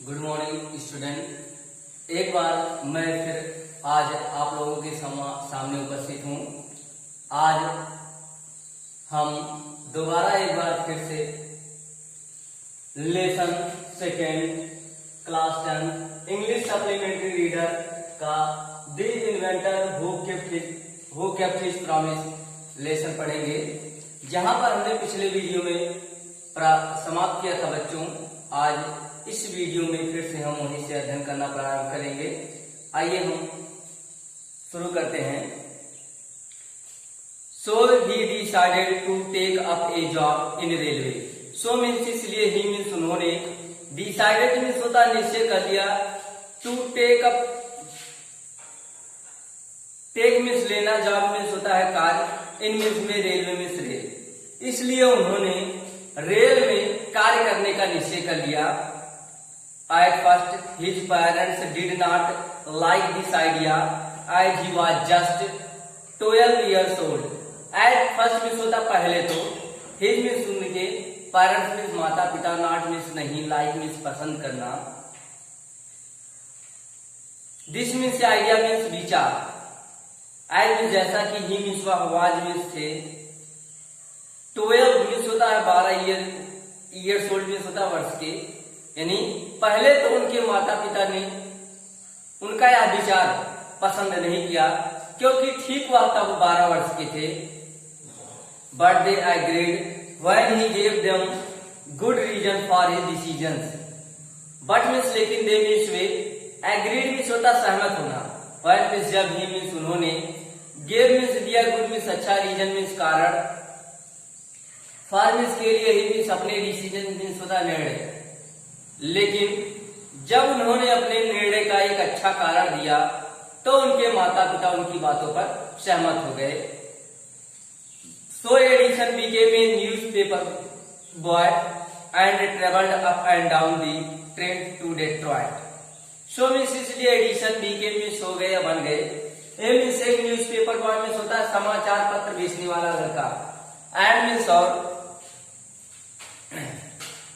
Good morning student. एक बार मैं फिर आज आप लोगों के सामने उपस्थित हूँ। आज हम दोबारा एक बार फिर से lesson second class 10 English supplementary reader का the inventor who kept his promise lesson पढ़ेंगे, जहां पर हमने पिछले वीडियो में समाप्त किया था बच्चों। आज इस वीडियो में फिर से हम वहीं से अध्ययन करना प्रारंभ करेंगे। आइए हम शुरू करते हैं। So he decided to take up a job in railway. So means इसलिए, ही मीन्स उन्होंने, डिसाइडेड मीन्स होता निश्चय कर लिया, to take up, take means लेना, जॉब मीन्स होता है कार्य, इन मीन्स में, रेलवे मीन्स रेल। इसलिए उन्होंने रेल में कार्य करने का निश्चय कर लिया। At first, his parents did not like this idea as he was just 12 years old. At first means होता पहले तो, his means उनके, parents means माता पिता, not means नहीं, like means पसंद करना, this means idea means विचार, as means जैसा कि, he means वह, was means थे, 12 means होता है 12 years old means होता है वर्ष के, यानी पहले तो उनके माता पिता ने उनका यह विचार पसंद नहीं किया, क्योंकि ठीक वह तब 12 वर्ष के थे। But they agreed when he gave them good reason for his decisions. But means लेकिन, दे मीन्स वे, एग्रीड मीन्स होता सहमत होना, व्हेन मीन्स जब, ही मीन्स उन्होंने, गेव मीन्स दिया, गुड मीन्स अच्छा, रीजन मीन्स कारण, फॉर मीन्स के लिए, ही मीन्स अपने, डिसीजन मीन्स होता निर्णय। लेकिन जब उन्होंने अपने निर्णय का एक अच्छा कारण दिया तो उनके माता पिता उनकी बातों पर सहमत हो गए। So Edison became a newspaper boy and travelled up and down the train to Detroit. So means इसलिए एडिसन बिकेम मीन्स हो गए या बन गए, ए मीन्स एक न्यूज़पेपर बॉय मीन्स होता है समाचार पत्र बेचने वाला लड़का, एंड मीन्स और,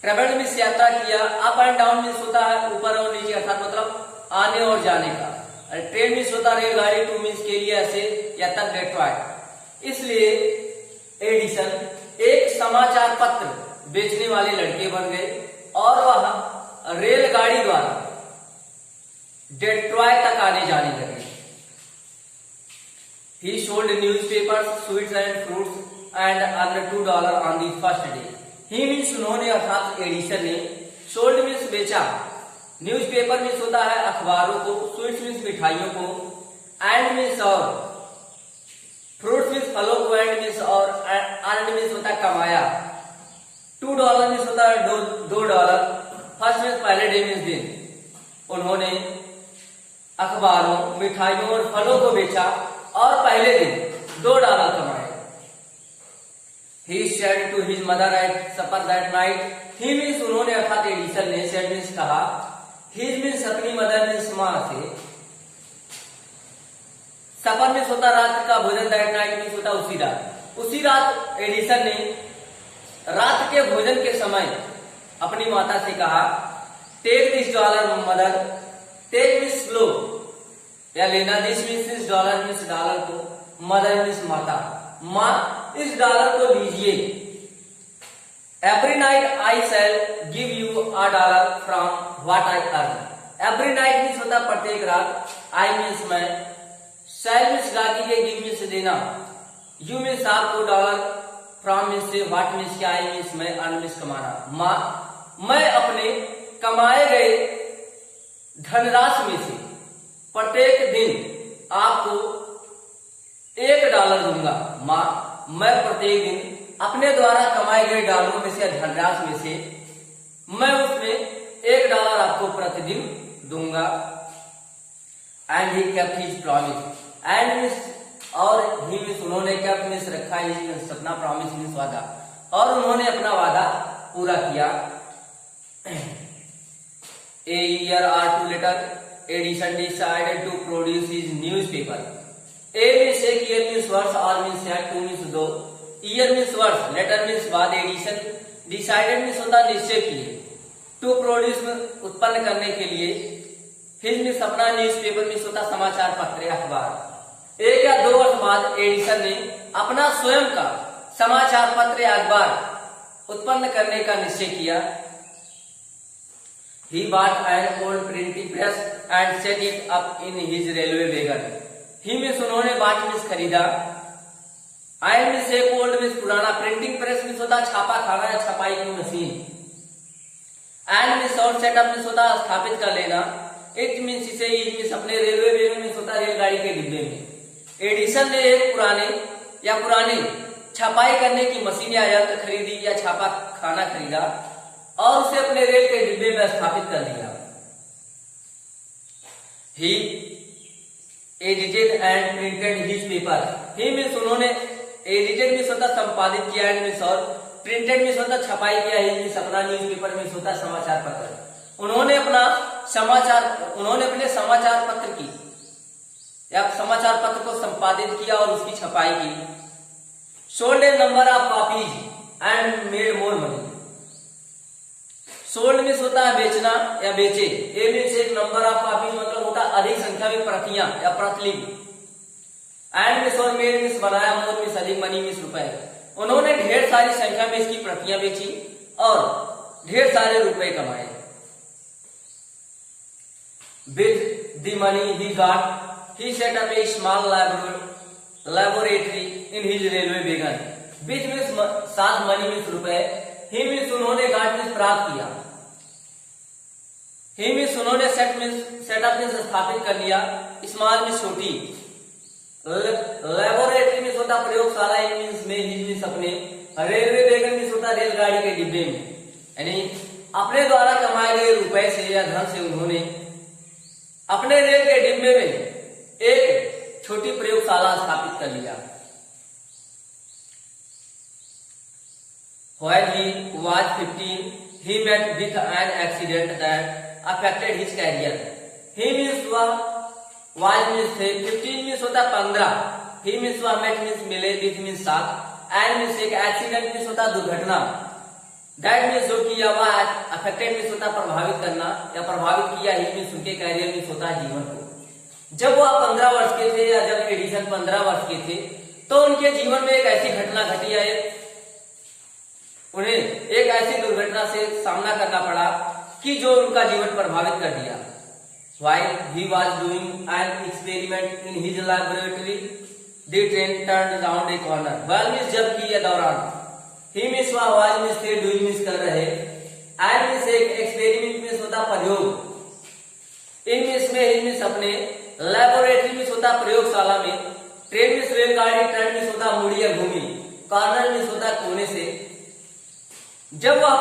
ट्रेवल्ड मीन्स यात्रा किया, अप एंड डाउन मीन्स होता है ऊपर और नीचे, अर्थात मतलब आने और जाने का, और ट्रेन मीन्स होता है रेलगाड़ी, टू मीन्स के लिए, ऐसे या तक डेट्रॉयट। इसलिए एडिसन एक समाचार पत्र बेचने वाले लड़के बन गए और वह रेलगाड़ी द्वारा डेट्रॉयट तक आने जाने लगे। ही sold newspapers, sweets and fruits and earn $2 on the first day. He means उन्होंने, अर्थात एडिसन ने, सोल्ड मीन्स बेचा, न्यूज़पेपर मीन्स होता है अखबारों को, स्वीट्स मीन्स मिठाइयों को, एंड मीन्स और, फ्रूट्स मीन्स फलों को, एंड मीन्स और, अर्न मीन्स होता है कमाया, $2 मीन्स होता है $2, फर्स्ट मीन्स पहले डे मीन्स दिन। उन्होंने अखबारों, मिठाइयों और फलों को बेचा और पहले दिन $2 कमाए। He said to his mother at supper that night. He means उन्होंने, अर्थात एडिसन ने, said means कहा, his means अपनी, mother means माँ से, supper means होता रात का भोजन, that night means होता उसी रात। उसी रात एडिसन ने रात के भोजन के समय अपनी माता से कहा, take this $, mother, take means लो या लेना, this means $, means डॉलर को, mother means माता, माँ इस $, को लीजिए। Every night I shell give you $1 from what I earn. Every night means होता प्रत्येक रात, आई मीन्स मैं, शैल मीन्स लागी के, गिव मीन्स देना, यू मीन्स आपको, $, फ्रॉम मीन्स से, व्हाट मीन्स क्या, आई मीन्स मैं, अर्न मीन्स कमाना, माँ मैं अपने कमाए गए धनराशि में से प्रत्येक दिन आपको $1 दूंगा। माँ मैं प्रत्येक दिन अपने द्वारा कमाए गए डॉलरों में से, धनराशि में से, मैं उसमें $1 आपको प्रतिदिन दूंगा। And he kept his promise, and means और, ही मीन्स उन्होंने, केप्ट मीन्स रखा, हिज मीन्स अपना, प्रॉमिस मीन्स वादा, और उन्होंने अपना वादा पूरा किया। ए ईयर और 2 later Edison decided to produce his newspaper. A means एक, ईयर मीन्स वर्ष, और मीन्स 2 मीन्स 2, ईयर मीन्स वर्ष, लेटर मीन्स बाद, एडिशन डिसाइडेड मीन्स होता निश्चय किए, टू प्रोड्यूस उत्पन्न करने के लिए हिज मीन्स अपना न्यूज़पेपर मीन्स होता समाचार पत्र अखबार। 1 या 2 वर्ष बाद एडिसन ने अपना स्वयं का समाचार पत्र या अखबार उत्पन्न करने का निश्चय किया। He bought an old printing press and set it up in his railway wagon. He means उन्होंने बाट मीन्स खरीदा, आयन मीन्स एक ओल्ड मीन्स पुराना, प्रिंटिंग प्रेस मीन्स होता छापा खाना या छपाई की मशीन, एंड मीन्स और सेटअप मीन्स होता स्थापित कर लेना, इट मीन्स इसे मीन्स अपने रेलवे वेगन मीन्स होता रेलगाड़ी के डिब्बे में। एडिसन ने एक पुरानी छपाई करने की मशीन या यंत्र खरीदी या छापा खाना खरीदा और उसे अपने रेल के डिब्बे में स्थापित कर दिया। He edited and printed his paper. He means उन्होंने एडिटेड मीन्स होता संपादित किया, एंड मीन्स और प्रिंटेड मीन्स होता छपाई किया, ही मीन्स अपना न्यूज़पेपर मीन्स होता समाचार पत्र। उन्होंने अपने समाचार पत्र की या समाचार पत्र को संपादित किया और उसकी छपाई की। Sold A number of copies and made more money. Sold means होता है बेचना या बेचे, ए मीन्स एक नंबर ऑफ कॉपीज मतलब होता है अधिक संख्या में प्रतियां या प्रतिलिपि, एंड मीन्स और मेड मीन्स बनाया, मोर मीन्स अधिक, मनी मीन्स रुपए। उन्होंने ढेर सारी संख्या में इसकी प्रतियां बेची और ढेर सारे रुपए कमाए। With the money he got he set up a small laboratory in his railway wagon. With means साथ, मनी मीन्स रुपए, ही मीन्स उन्होंने गॉट मीन्स प्राप्त किया, ही मीन्स उन्होंने सेटअप मीन्स स्थापित कर लिया, स्मॉल मीन्स छोटी, लैबोरेटरी मीन्स होता प्रयोगशाला, मीन्स में ही मीन्स अपने, रेलवे वेगन मीन्स होता रेलगाड़ी के डिब्बे में, यानी अपने द्वारा कमाए गए रुपए से या धन से उन्होंने अपने रेल के डिब्बे में एक छोटी प्रयोगशाला स्थापित कर लिया। While he was 15, he met with an accident that affected his career. He means was means थे, 15 means होता 15, he means met means मिले, with means साथ, and means एक accident means होता दुर्घटना, that means जो किया वह affected means होता प्रभावित करना या प्रभावित किया, he means उनके कैरियर means होता जीवन को। जब वह 15 वर्ष के थे या जब एडिसन 15 वर्ष के थे तो उनके जीवन में एक ऐसी घटना घटी है, उन्हें एक ऐसी दुर्घटना से सामना करना पड़ा कि जो उनका जीवन प्रभावित कर दिया। While he was doing an experiment in his laboratory, the train turned round a corner. While means जब की या दौरान, he means was means थे, doing means कर रहे, and means एक एक्सपेरिमेंट means होता प्रयोग, in means में he means अपने, लैबोरेटरी means होता प्रयोगशाला में, ट्रेन means रेलगाड़ी, टर्न means होता मुड़ी या घूमी, कॉर्नर means होता कोने से। जब वह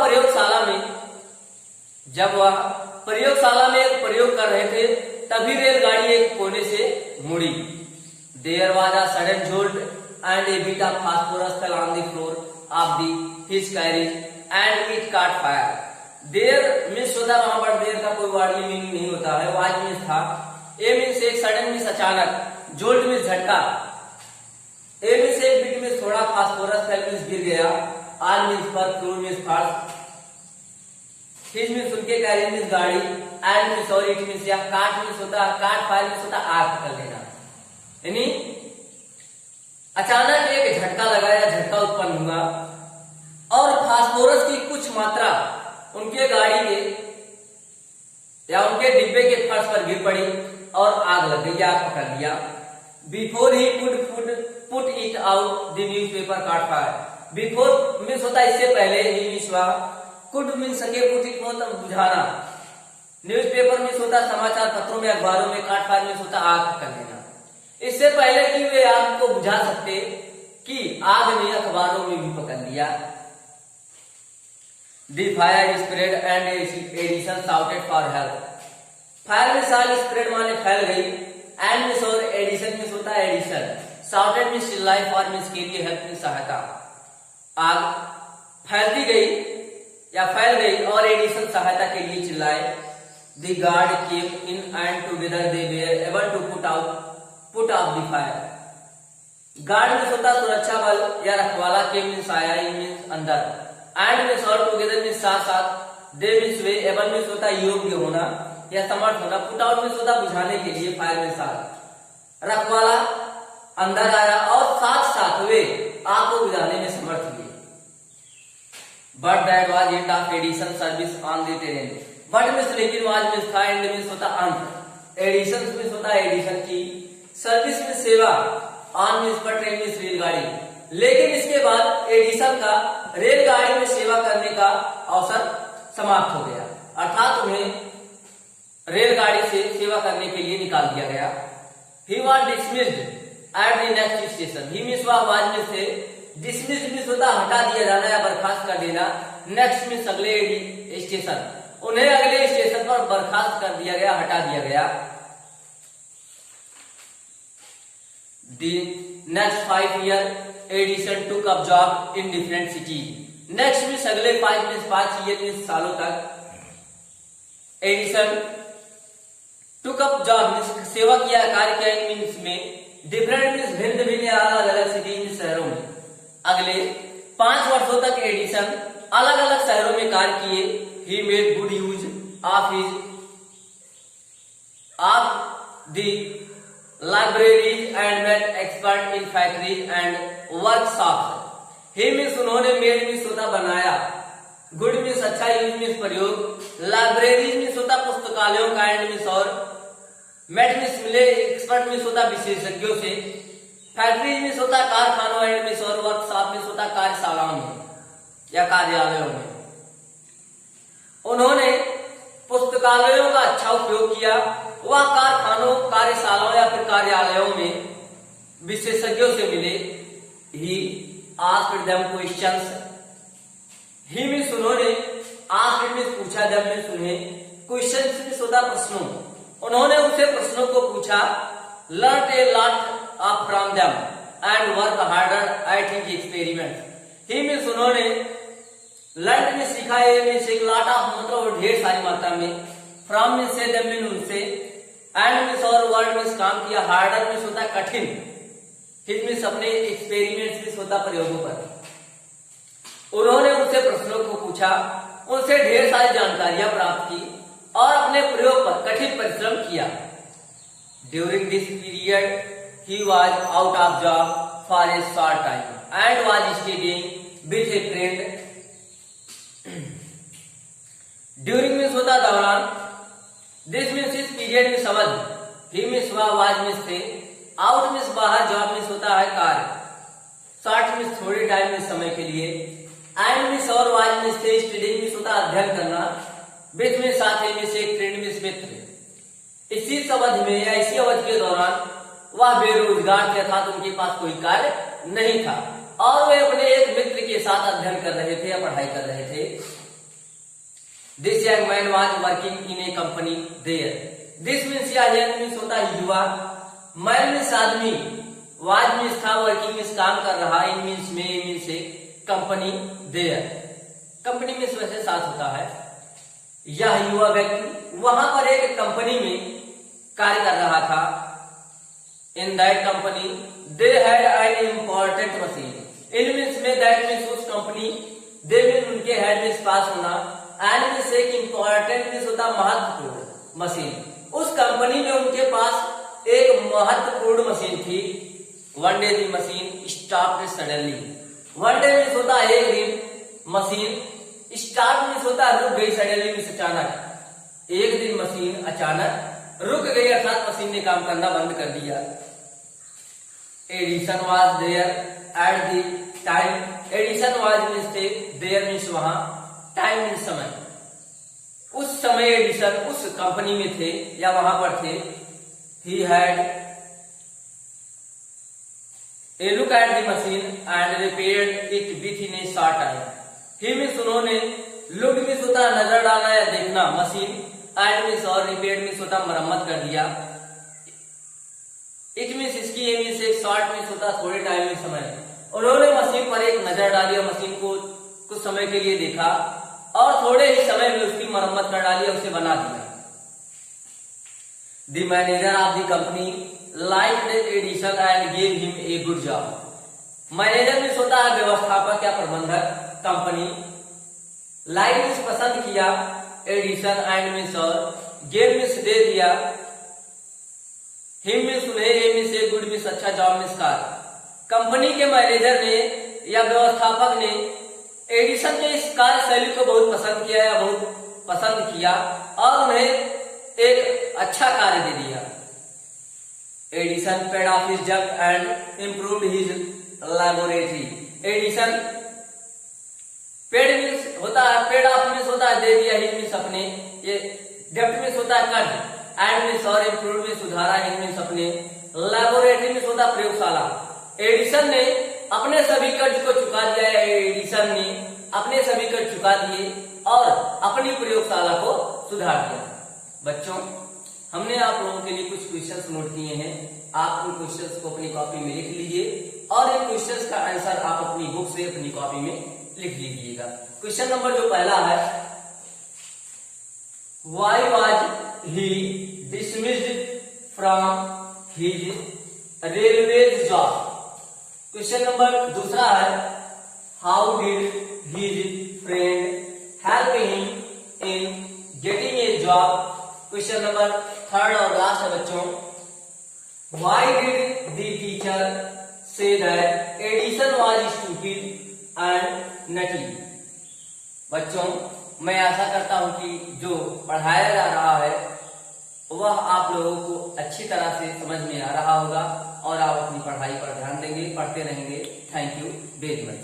प्रयोगशाला में एक प्रयोग कर रहे थे तभी रेलगाड़ी एक कोने से मुड़ी। There was a sudden jolt and a bit of phosphorus fell on the floor of his carriage and it caught fire. There means होता वहां पर देर का कोई वर्डली मीनिंग नहीं होता है, वाज मीन्स था, ए मीन्स एक, सडन मीन्स अचानक, जोल्ट मीन्स झटका, ए मीन्स एक, बिट मीन्स थोड़ा, फास्फोरस फेल मीन्स गिर गया, आल मीन्स पर, फ्लोर मीन्स फर्श, हिज मीन्स उनके, कैरियर मीन्स गाड़ी, एंड मीन्स और, इट मीन्स या, काट मीन्स होता, काट फायर मीन्स होता आग पकड़ लेना, यानी अचानक एक झटका लगा या झटका उत्पन्न हुआ और फास्फोरस की कुछ मात्रा उनके गाड़ी के या उनके डिब्बे के फर्श पर गिर पड़ी और आग लग गई, आग पकड़ लिया। Before he could put it out the newspaper cot fire. Before means होता इससे पहले, ही मीन्स कुड मीन्स सके, पुट इट मतलब बुझाना, न्यूज़पेपर मीन्स होता समाचार पत्रों में, अखबारों में, काट फायर मीन्स होता आग पकड़ लेना। इससे पहले कि वे आग को बुझा सकते कि आग ने अखबारों में भी पकड़ लिया। The fire spread and Edison shouted for help. Fire में साल स्प्रेड माने फैल गई, एंड मिस और एडिशन मिस होता है एडिशन, shouted मिस चिल्लाई, फॉर मिस के लिए, हेल्प में सहायता। आग फैलती गई या फैल गई और एडिशन सहायता के लिए चिल्लाए। The guard came in and together they were able to put out the fire. Guard में होता सुरक्षा बल या रखवाला, के मीन्स आया, मीन्स अंदर, एंड मीन्स और, टुगेदर मीन्स साथ साथ, दे मीन्स वे, एबल मीन्स होता है योग्य होना या समर्थ होना, पुट आउट मीन्स होता बुझाने के लिए, फायर में साथ, रखवाला अंदर आया और साथ साथ वे आग को बुझाने में समर्थ हुए। But that was end of Edison service on the train, but means लेकिन वाज मीन्स था, एंड मीन्स होता अंत, एडिशन मीन्स होता एडिशन की, सर्विस में सेवा, ऑन मीन्स पर, ट्रेन मीन्स रेलगाड़ी, लेकिन इसके बाद एडिशन का रेलगाड़ी में सेवा करने का अवसर समाप्त हो गया, अर्थात उन्हें रेलगाड़ी से सेवा करने के लिए निकाल दिया गया। He was dismissed at the next station, he means was means से, डिसमिस्ड मीन्स होता हटा दिया जाना या बर्खास्त कर देना, नेक्स्ट मीन्स अगले स्टेशन, उन्हें अगले स्टेशन पर बर्खास्त कर दिया गया, हटा दिया गया। The next 5 year Edison took up job in different city, next means अगले 5 ईयर मीन्स सालों तक, Edison took up job means सेवा किया, कार्य किया, इन मीन्स में, डिफरेंट मीन्स भिन्न भिन्न अलग अलग सिटी मीन्स शहरों में, अगले 5 वर्षों तक एडिशन अलग अलग शहरों में कार्य किए। He made good use of the libraries and made expert in factories and workshops, he means उन्होंने, मेड मीन्स होता बनाया, गुड मीन्स अच्छा, यूज मीन्स प्रयोग, लाइब्रेरीज मीन्स होता पुस्तकालयों का, एंड मीन्स और, मेट मीन्स मिले, एक्सपर्ट मीन्स होता विशेषज्ञों से, फैक्ट्रीज मीन्स होता कारखानों, एंड मीन्स और, वर्कशॉप मीन्स होता कार्यशालाओं में या कार्यालयों में। उन्होंने पुस्तकालयों का अच्छा उपयोग किया, वह कारखानों, कार्यशालाओं या फिर कार्यालयों में विशेषज्ञों से मिले। He asked them questions, he means उन्होंने, आस्क्ड मीन्स पूछा, देम मीन्स उन्हें, क्वेश्चंस मीन्स होता प्रश्नों, उन्होंने उनसे प्रश्नों को पूछा, learn a lot of from them and work harder at his experiment, he means उन्होंने, लर्न में सीखा, ए मीन्स एक लॉट ऑफ मतलब ढेर सारी मात्रा में, फ्रॉम मीन्स से, देम मीन्स उनसे, एंड मीन्स और, वर्ड मीन्स काम किया, हार्डर मीन्स होता कठिन, हिज मीन्स अपने एक्सपेरिमेंट्स मीन्स होता प्रयोगों पर। उन्होंने उनसे प्रश्नों को पूछा, उनसे ढेर सारी जानकारियां प्राप्त की और अपने प्रयोग पर कठिन परिश्रम किया। During this period he was out of job for a short time and was studying with A friend, during means होता दौरान, दिस मीन्स इस पीरियड में समझ, ही मीन्स वाज मीन्स थे, आउट मीन्स बाहर, जॉब मीन्स होता है कार्य, शॉर्ट मीन्स थोड़े टाइम में समय के लिए, एंड मीन्स और, वाज मीन्स थे, स्टडीइंग मीन्स होता अध्ययन करना, विथ में साथ ही मीन्स एक फ्रेंड मीन्स मित्र। इसी अवधि में या इसी अवधि के दौरान वह बेरोजगार थे, अर्थात उनके पास कोई कार्य नहीं था और वे अपने एक मित्र के साथ अध्ययन कर रहे थे या पढ़ाई कर रहे थे। This young man was working in a company there, this means या यंग मीन्स होता है युवा, मैन मीन्स आदमी, वाज मीन्स था, वर्किंग मीन्स काम कर रहा, इन मीन्स में, मीन्स से, कंपनी देयर, कंपनी मीन्स वैसे साथ होता है। यह युवा व्यक्ति वहां पर एक कंपनी में कार्य कर रहा था। In that company they had an important machine, in means में, दैट मीन्स उस कंपनी, दे मीन्स उनके हैड मीन्स पास होना, एंड मीन्स एक इम्पोर्टेंट मीन्स होता महत्वपूर्ण मशीन, उस कंपनी में उनके पास एक महत्वपूर्ण मशीन थी। One day the machine stopped suddenly, one day means होता है एक दिन, मशीन स्टार्ट मीन्स होता है रुक गई, सडनली मीन्स अचानक, एक दिन मशीन अचानक रुक गई अर्थात मशीन ने काम करना बंद कर दिया। Edison was there at the time, Edison was means थे, देयर मीन्स वहां, टाइम मीन्स समय, उस समय एडिशन उस कंपनी में थे या वहां पर थे। He had a look at the machine and repaired it with in A short time, he means उन्होंने, लुक मीन्स होता नजर डालना या देखना, मशीन, एंड मीन्स और, रिपेयर्ड मीन्स होता मरम्मत कर दिया, इट मीन्स इसकी, ये मीन्स एक शॉर्ट मीन्स होता थोड़े टाइम में समय, उन्होंने मशीन पर एक नजर डाली और मशीन को कुछ समय के लिए देखा और थोड़े ही समय में उसकी मरम्मत कर डाली और उसे बना दिया। The manager of the company liked Edison and give him a good job, manager means होता है व्यवस्थापक या प्रबंधक कंपनी, लाइक मीन्स पसंद किया, एडिशन एंड मीन्स और, गेव मीन्स दे दिया, हिम मीन्स उन्हें, ए मीन्स ए, गुड मीन्स अच्छा, जॉब मीन्स कार्य। कंपनी के मैनेजर ने या व्यवस्थापक ने एडिशन के इस कार्य शैली को बहुत पसंद किया या बहुत पसंद किया और उन्हें एक अच्छा कार्य दे दिया। Edison paid off his job and improved his laboratory. Edison paid means होता है, पेड ऑफ मीन्स होता है दे दिया, हिज मीन्स अपने, ये डेप्ट मीन्स होता है कर्ज, एंड मीन्स और, इम्प्रूव्ड मीन्स सुधारा, हिज मीन्स अपने, लैबोरेटरी मीन्स होता है प्रयोगशाला। एडिशन ने अपने सभी कर्ज को चुका दिया है, एडिशन ने अपने सभी कर्ज चुका दिए और अपनी प्रयोगशाला को सुधार दिया। बच्चों, हमने आप लोगों के लिए कुछ क्वेश्चंस नोट किए हैं, आप उन क्वेश्चंस को अपनी कॉपी में लिख लीजिए और इन क्वेश्चंस का आंसर आप अपनी बुक से अपनी कॉपी में लिख लीजिएगा। क्वेश्चन नंबर जो पहला है, Why was he dismissed from his railway job? Question number दूसरा है, How did his friend help him in getting a job? Question number third और लास्ट है बच्चों, Why did the teacher say that Edison was stupid and nutty? बच्चों, मैं आशा करता हूं कि जो पढ़ाया जा रहा है वह आप लोगों को अच्छी तरह से समझ में आ रहा होगा और आप अपनी पढ़ाई पर ध्यान देंगे, पढ़ते रहेंगे। Thank you very much.